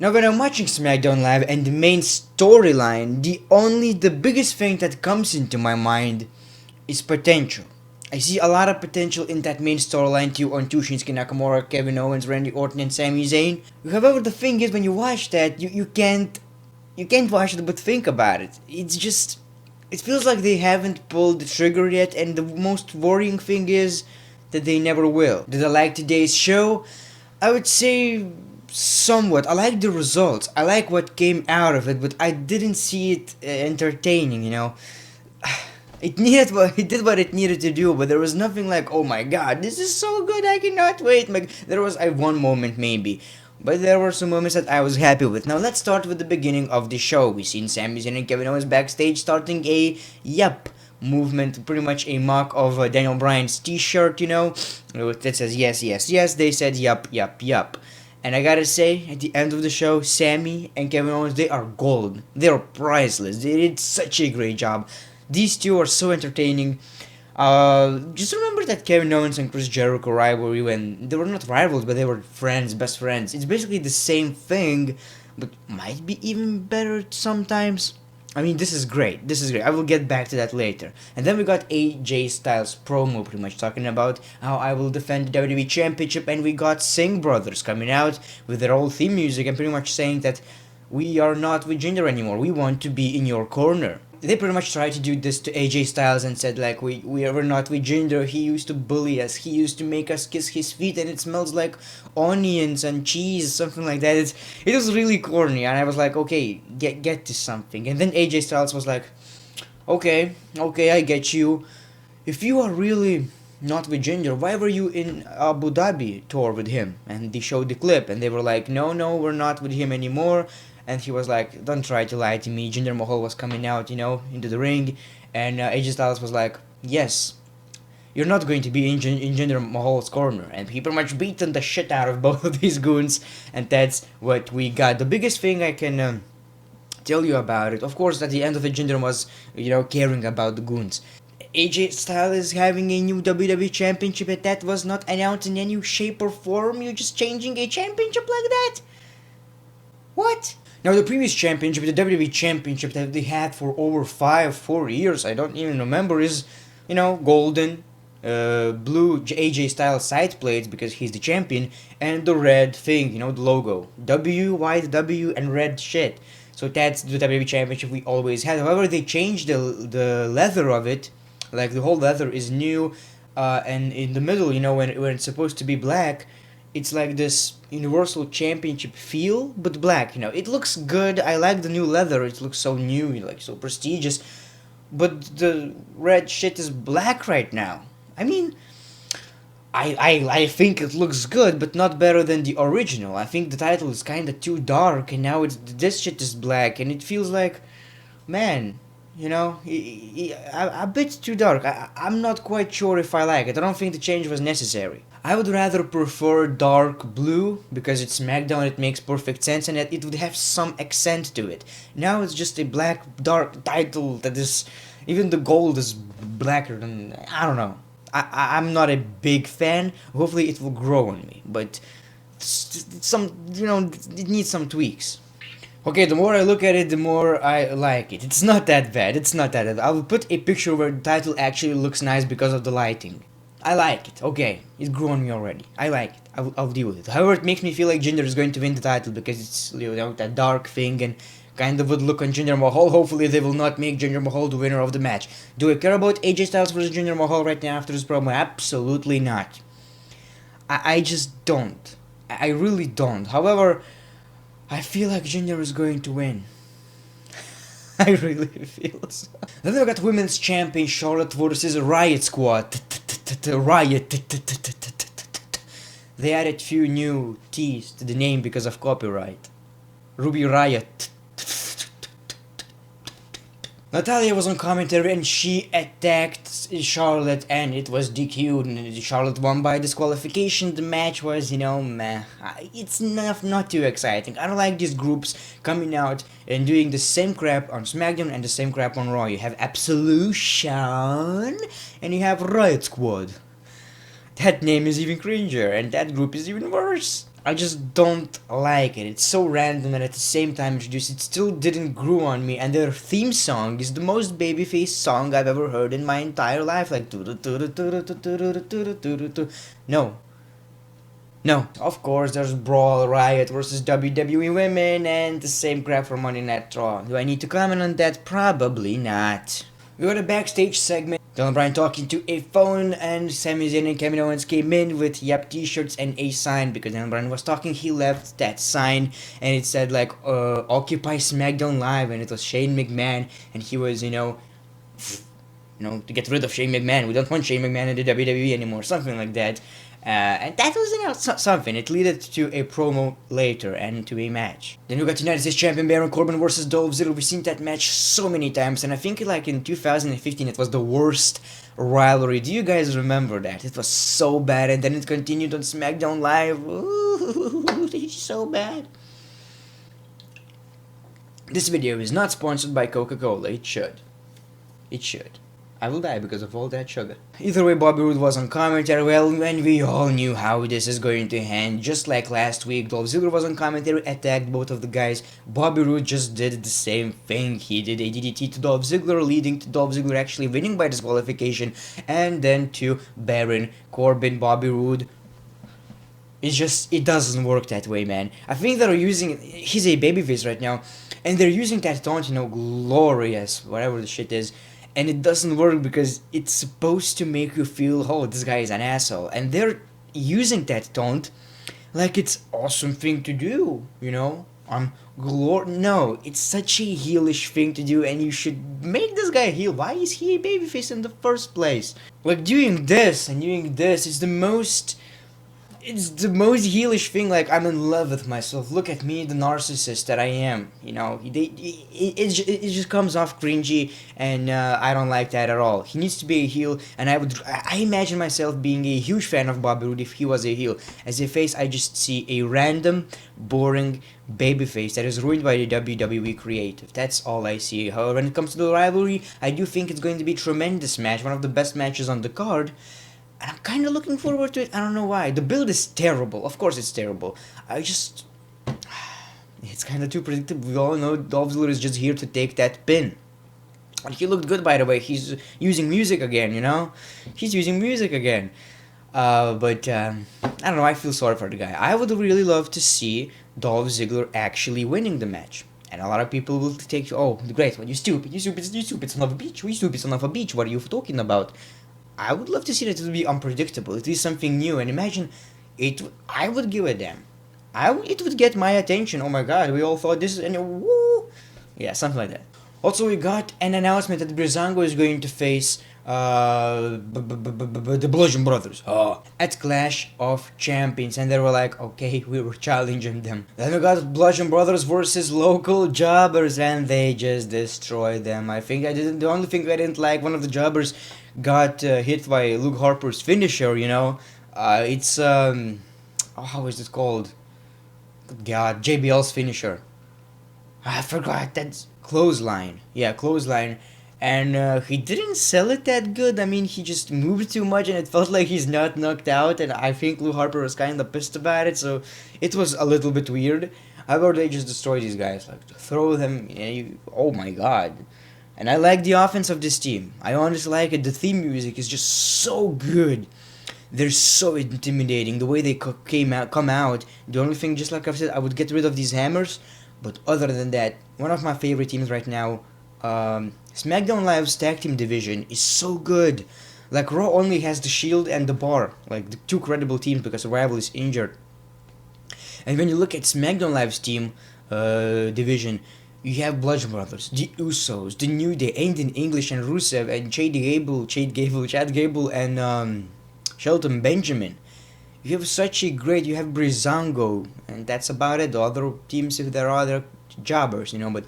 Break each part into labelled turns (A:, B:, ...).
A: Now when I'm watching SmackDown Live and the main storyline, the biggest thing that comes into my mind is potential. I see a lot of potential in that main storyline too on Shinsuke Nakamura, Kevin Owens, Randy Orton and Sami Zayn. However, the thing is when you watch that, you can't watch it but think about it. It feels like they haven't pulled the trigger yet, and the most worrying thing is that they never will. Did I like today's show? I would say somewhat. I like the results. I like what came out of it, but I didn't see it entertaining, you know. It did what it needed to do, but there was nothing like, oh my god, this is so good, I cannot wait. Like, there was one moment maybe, but there were some moments that I was happy with. Now let's start with the beginning of the show. We seen Sami Zayn and Kevin Owens backstage starting a yup movement, pretty much a mock of Daniel Bryan's t-shirt, you know, that says yes, yes, yes. They said yup, yup, yup. And I gotta say, at the end of the show, Sami and Kevin Owens, they are gold. They are priceless. They did such a great job. These two are so entertaining. Just remember that Kevin Owens and Chris Jericho rivalry, when they were not rivals, but they were friends, best friends. It's basically the same thing, but might be even better sometimes. I mean, this is great. This is great. I will get back to that later. And then we got AJ Styles promo, pretty much talking about how I will defend the WWE Championship, and we got Singh Brothers coming out with their old theme music and pretty much saying that we are not with Jinder anymore. We want to be in your corner. They pretty much tried to do this to AJ Styles and said like we are not with Jinder. He used to bully us. He used to make us kiss his feet, and it smells like onions and cheese, something like that. It was really corny, and I was like, okay, get to something. And then AJ Styles was like, okay, I get you. If you are really not with Jinder, why were you in Abu Dhabi tour with him? And they showed the clip, and they were like, no, we're not with him anymore. And he was like, don't try to lie to me. Jinder Mahal was coming out, you know, into the ring. And AJ Styles was like, yes, you're not going to be in Jinder Mahal's corner. And he pretty much beaten the shit out of both of these goons. And that's what we got. The biggest thing I can tell you about it, of course, at the end of it, Jinder was, you know, caring about the goons. AJ Styles is having a new WWE Championship, and that was not announced in any shape or form. You're just changing a championship like that? What? Now, the previous championship, the WWE Championship that they had for over 4 years, I don't even remember, is, you know, golden, blue AJ Styles side plates because he's the champion, and the red thing, you know, the logo. W, white W, and red shit. So that's the WWE Championship we always had. However, they changed the leather of it. Like, the whole leather is new, and in the middle, you know, when it's supposed to be black, it's like this Universal Championship feel, but black, you know. It looks good. I like the new leather. It looks so new, like so prestigious. But the red shit is black right now. I mean, I think it looks good, but not better than the original. I think the title is kind of too dark, and now this shit is black, and it feels like, man, you know, a bit too dark. I'm not quite sure if I like it. I don't think the change was necessary. I would rather prefer dark blue, because it's SmackDown, it makes perfect sense, and it would have some accent to it. Now it's just a black, dark title that is, even the gold is blacker than, I don't know. I'm not a big fan. Hopefully it will grow on me, but it needs some tweaks. Okay, the more I look at it, the more I like it. It's not that bad. I will put a picture where the title actually looks nice because of the lighting. I like it. Okay, it grew on me already. I like it. I'll deal with it. However, it makes me feel like Jinder is going to win the title because it's, you know, that dark thing and kind of would look on Jinder Mahal. Hopefully, they will not make Jinder Mahal the winner of the match. Do I care about AJ Styles versus Jinder Mahal right now after this promo? Absolutely not. I just don't. I really don't. However, I feel like Jinder is going to win. I really feel so. Then we got Women's Champion Charlotte versus Riott Squad. Riott. They added few new T's to the name because of copyright. Ruby Riott. Natalya was on commentary and she attacked Charlotte and it was DQ'd and Charlotte won by disqualification. The match was, you know, meh. It's not too exciting. I don't like these groups coming out and doing the same crap on SmackDown and the same crap on Raw. You have Absolution and you have Riott Squad. That name is even cringer and that group is even worse. I just don't like it. It's so random and at the same time introduced. It still didn't grow on me. And their theme song is the most babyface song I've ever heard in my entire life. Like no, no. Of course, there's Brawl, Riott versus WWE Women, and the same crap for Monday Night Raw. Do I need to comment on that? Probably not. We got a backstage segment. Bryan talking to a phone, and Sami Zayn and Kevin Owens came in with t-shirts and a sign. Because Bryan was talking, he left that sign, and it said like Occupy SmackDown Live, and it was Shane McMahon, and he was to get rid of Shane McMahon. We don't want Shane McMahon in the WWE anymore, something like that. And that was something. It led to a promo later and to a match. Then we got United States Champion Baron Corbin versus Dolph Ziggler. We've seen that match so many times, and I think like in 2015 it was the worst rivalry. Do you guys remember that? It was so bad, and then it continued on SmackDown Live. Ooh, it's so bad. This video is not sponsored by Coca-Cola. It should. It should. I will die because of all that sugar. Either way, Bobby Roode was on commentary, well, and we all knew how this is going to end. Just like last week, Dolph Ziggler was on commentary, attacked both of the guys. Bobby Roode just did the same thing. He did a DDT to Dolph Ziggler, leading to Dolph Ziggler actually winning by disqualification, and then to Baron Corbin. Bobby Roode, it doesn't work that way, man. I think they're using, he's a babyface right now, and they're using that taunt, glorious, whatever the shit is. And it doesn't work because it's supposed to make you feel, oh, this guy is an asshole. And they're using that taunt like it's awesome thing to do, No, it's such a heelish thing to do, and you should make this guy heel. Why is he a babyface in the first place? Like, doing this and doing this is the most heelish thing. Like, I'm in love with myself. Look at me, the narcissist that I am. It just comes off cringy, and I don't like that at all. He needs to be a heel, and I imagine myself being a huge fan of Bobby Roode if he was a heel. As a face, I just see a random, boring babyface that is ruined by the WWE creative. That's all I see. However, when it comes to the rivalry, I do think it's going to be a tremendous match, one of the best matches on the card. And I'm kind of looking forward to it. I don't know why. The build is terrible. Of course it's terrible. It's kind of too predictable. We all know Dolph Ziggler is just here to take that pin. And he looked good, by the way. He's using music again, He's using music again. But I don't know. I feel sorry for the guy. I would really love to see Dolph Ziggler actually winning the match. And a lot of people will take, oh, great. Well, you stupid son of a bitch. You stupid son of a bitch. What are you talking about? I would love to see that it would be unpredictable. It is something new, and imagine it. I would give a damn. It would get my attention. Oh my god, we all thought this is woo. Yeah, something like that. Also, we got an announcement that Breezango is going to face the Bludgeon Brothers at Clash of Champions, and they were like, okay, we were challenging them. Then we got Bludgeon Brothers versus local jobbers, and they just destroyed them. The only thing I didn't like, one of the jobbers got hit by Luke Harper's finisher. It's how is it called? God, JBL's finisher. I forgot. That's clothesline. Yeah, clothesline. And he didn't sell it that good. I mean, he just moved too much, and it felt like he's not knocked out. And I think Luke Harper was kind of pissed about it, so it was a little bit weird. However, they just destroy these guys, like throw them. Oh my god! And I like the offense of this team. I honestly like it. The theme music is just so good. They're so intimidating. The way they come out. The only thing, just like I've said, I would get rid of these hammers. But other than that, one of my favorite teams right now, SmackDown Live's tag team division is so good. Like, Raw only has the Shield and the Bar, like the two credible teams because the rival is injured. And when you look at SmackDown Live's team division, you have Bludgeon Brothers, the Usos, the New Day, Aiden English and Rusev, and Chad Gable, and Shelton Benjamin. You have you have Breezango, and that's about it. The other teams, if there are other jobbers, but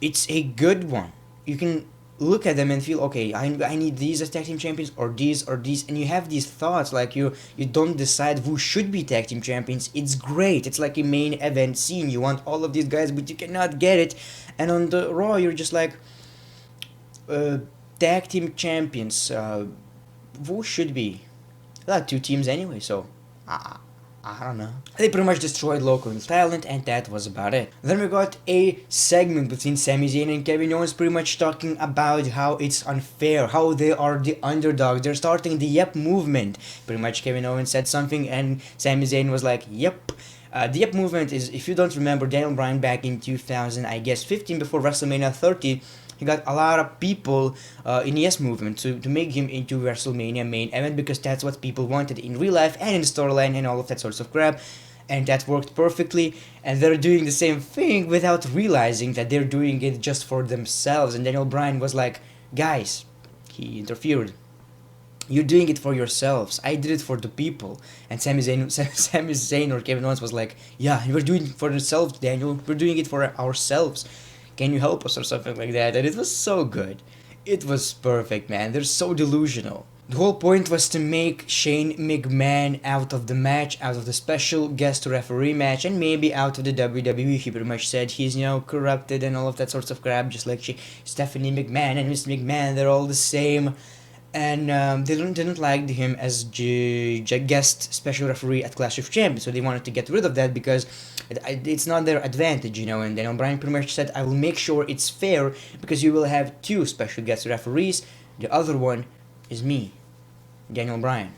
A: it's a good one. You can look at them and feel, okay, I need these as tag team champions, or these, and you have these thoughts, like you don't decide who should be tag team champions. It's great. It's like a main event scene. You want all of these guys, but you cannot get it. And on the Raw, you're just like, tag team champions, who should be? There are two teams anyway, so I I don't know. They pretty much destroyed local talent, and that was about it. Then we got a segment between Sami Zayn and Kevin Owens, pretty much talking about how it's unfair, how they are the underdogs. They're starting the Yep movement. Pretty much Kevin Owens said something, and Sami Zayn was like, Yep. The Yep movement is, if you don't remember, Daniel Bryan back in 2000, I guess 15, before WrestleMania 30, he got a lot of people in the Yes movement to make him into WrestleMania main event, because that's what people wanted in real life and in the storyline and all of that sorts of crap. And that worked perfectly, and they're doing the same thing without realizing that they're doing it just for themselves. And Daniel Bryan was like, guys, he interfered. You're doing it for yourselves. I did it for the people. And Sami Zayn or Kevin Owens was like, yeah, we're doing it for ourselves, Daniel. We're doing it for ourselves. Can you help us, or something like that? And it was so good. It was perfect, man. They're so delusional. The whole point was to make Shane McMahon out of the match, out of the special guest referee match, and maybe out of the WWE. He pretty much said he's, corrupted and all of that sorts of crap, just like Stephanie McMahon and Mr. McMahon. They're all the same. And they didn't like him as guest special referee at Clash of Champions, so they wanted to get rid of that because it's not their advantage, And then Bryan pretty much said, I will make sure it's fair because you will have 2 special guest referees. The other one is me, Daniel Bryan.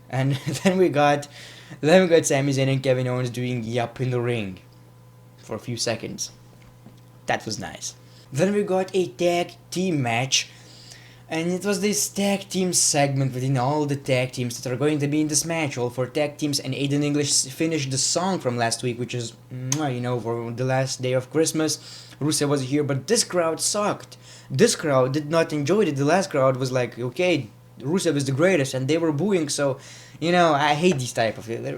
A: And then we got Sami Zayn and Kevin Owens doing yup in the ring for a few seconds. That was nice. Then we got a tag team match. And it was this tag team segment within all the tag teams that are going to be in this match, all 4 tag teams, and Aiden English finished the song from last week, which is, for the last day of Christmas. Rusev was here, but this crowd sucked. This crowd did not enjoy it. The last crowd was like, okay, Rusev is the greatest, and they were booing, so, I hate these type of it. They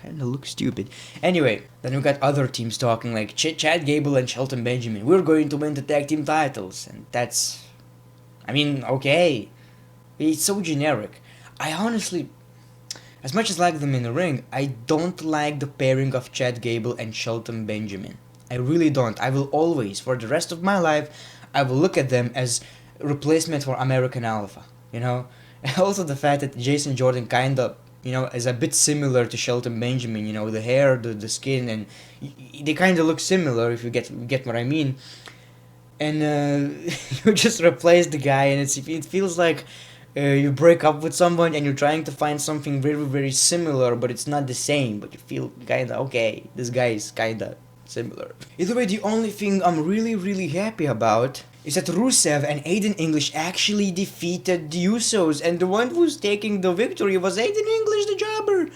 A: kind of look stupid. Anyway, then we got other teams talking, like Chad Gable and Shelton Benjamin. We're going to win the tag team titles, and that's... okay. It's so generic. I honestly, as much as I like them in the ring, I don't like the pairing of Chad Gable and Shelton Benjamin. I really don't. I will always, for the rest of my life, I will look at them as replacement for American Alpha, And also the fact that Jason Jordan kinda, is a bit similar to Shelton Benjamin, the hair, the skin, and they kinda look similar, if you get what I mean. And you just replace the guy, and it feels like you break up with someone and you're trying to find something very, very similar, but it's not the same, but you feel kinda, okay, this guy is kinda similar. Either way, the only thing I'm really, really happy about is that Rusev and Aiden English actually defeated the Usos, and the one who's taking the victory was Aiden English, the jobber.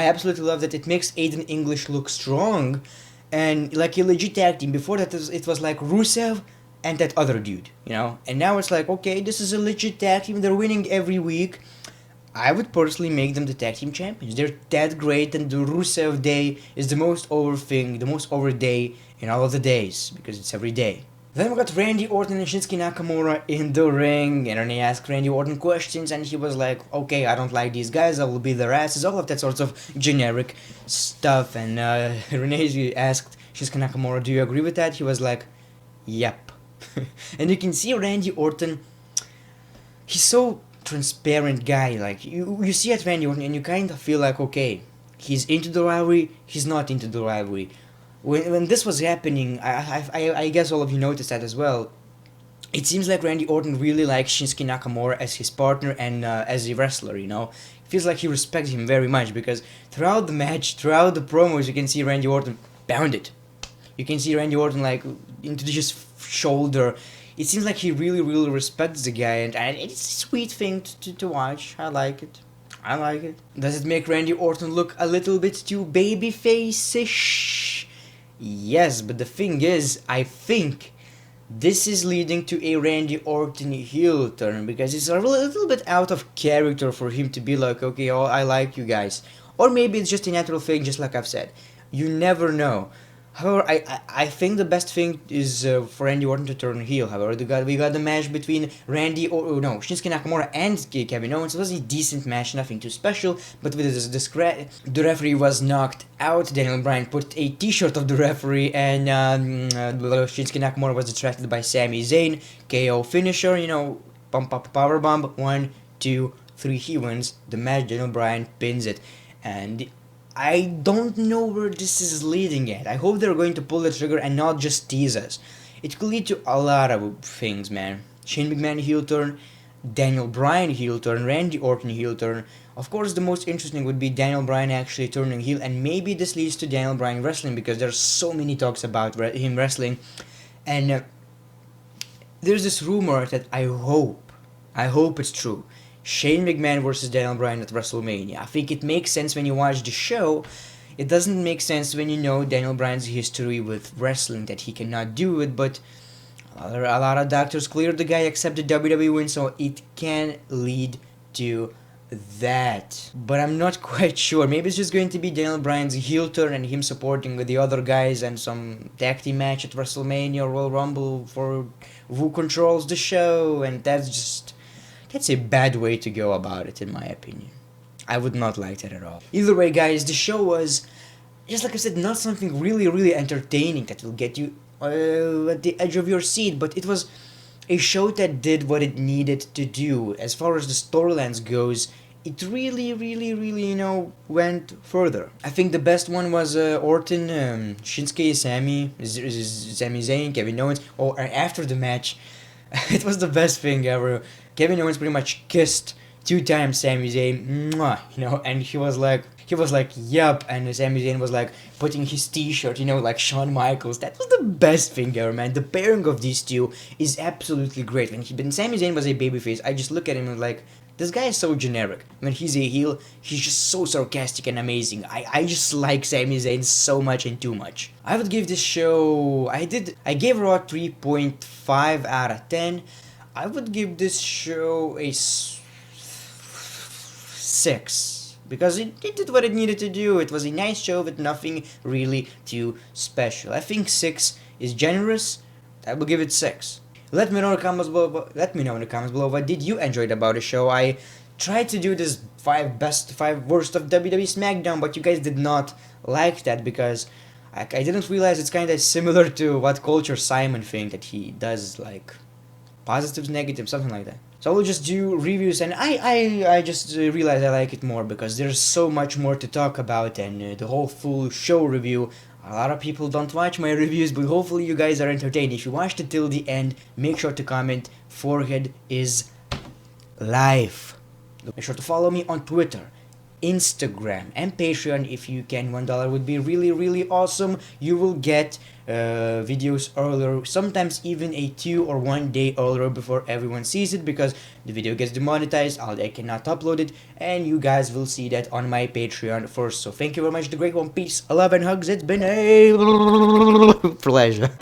A: I absolutely love that. It makes Aiden English look strong, and like a legit tag team. Before that, it was like Rusev and that other dude, And now it's like, okay, this is a legit tag team. They're winning every week. I would personally make them the tag team champions. They're that great, and the Rusev Day is the most over thing, the most over day in all of the days, because it's every day. Then we got Randy Orton and Shinsuke Nakamura in the ring, and Renee asked Randy Orton questions, and he was like, okay, I don't like these guys, I will beat their asses, all of that sort of generic stuff. And Renee asked Shinsuke Nakamura, do you agree with that? He was like, yep. And you can see Randy Orton, he's so transparent guy, like you see at Randy Orton and you kind of feel like, okay, he's into the rivalry, he's not into the rivalry. When this was happening, I guess all of you noticed that as well. It seems like Randy Orton really likes Shinsuke Nakamura as his partner and as a wrestler, It feels like he respects him very much, because throughout the match, throughout the promos, you can see Randy Orton pound it. You can see Randy Orton like into his shoulder. It seems like he really, really respects the guy, and it's a sweet thing to watch. I like it. Does it make Randy Orton look a little bit too babyface-ish? Yes, but the thing is, I think this is leading to a Randy Orton heel turn, because it's a little bit out of character for him to be like, okay, oh, I like you guys. Or maybe it's just a natural thing, just like I've said. You never know. However, I think the best thing is for Randy Orton to turn heel. However, we got the match between Shinsuke Nakamura and Kevin Owens. It was a decent match, nothing too special, but with the referee was knocked out. Daniel Bryan put a t-shirt of the referee, and Shinsuke Nakamura was distracted by Sami Zayn. KO finisher, pump up powerbomb, 1, 2, 3, he wins the match. Daniel Bryan pins it, and I don't know where this is leading at. I hope they're going to pull the trigger and not just tease us. It could lead to a lot of things, man. Shane McMahon heel turn, Daniel Bryan heel turn, Randy Orton heel turn. Of course, the most interesting would be Daniel Bryan actually turning heel, and maybe this leads to Daniel Bryan wrestling, because there's so many talks about him wrestling. And there's this rumor that I hope it's true. Shane McMahon versus Daniel Bryan at WrestleMania. I think it makes sense when you watch the show. It doesn't make sense when you know Daniel Bryan's history with wrestling, that he cannot do it, but a lot of doctors cleared the guy except the WWE win, so it can lead to that. But I'm not quite sure. Maybe it's just going to be Daniel Bryan's heel turn and him supporting with the other guys and some tag team match at WrestleMania or Royal Rumble for who controls the show, and that's a bad way to go about it, in my opinion. I would not like that at all. Either way, guys, the show was, just like I said, not something really entertaining that will get you at the edge of your seat, but it was a show that did what it needed to do. As far as the storylines goes, it really, went further. I think the best one was Orton, Shinsuke, Sami Zayn, Kevin Owens. Oh, after the match, it was the best thing ever. Kevin Owens pretty much kissed 2 times Sami Zayn, mwah, and he was like, yup, and Sami Zayn was like putting his t-shirt, like Shawn Michaels. That was the best thing ever, man. The pairing of these two is absolutely great. When Sami Zayn was a babyface, I just look at him and like, this guy is so generic. When he's a heel, he's just so sarcastic and amazing. I just like Sami Zayn so much and too much. I would give this show, I gave Raw 3.5 out of 10. I would give this show a 6, because it did what it needed to do. It was a nice show with nothing really too special. I think 6 is generous. I will give it 6. Let me know in the comments below. What did you enjoy about the show? I tried to do this 5 best, 5 worst of WWE SmackDown, but you guys did not like that, because I didn't realize it's kind of similar to what Culture Simon thing that he does, like positives, negatives, something like that. So I will just do reviews, and I just realized I like it more because there's so much more to talk about, and the whole full show review. A lot of people don't watch my reviews, but hopefully you guys are entertained. If you watched it till the end, make sure to comment, forehead is life. Make sure to follow me on Twitter, Instagram, and Patreon if you can. $1 would be really awesome. You will get videos earlier, sometimes even a 2 or 1 day earlier before everyone sees it, because the video gets demonetized, I cannot upload it, and you guys will see that on my Patreon first. So thank you very much, the great one. Peace, love, and hugs. It's been a pleasure.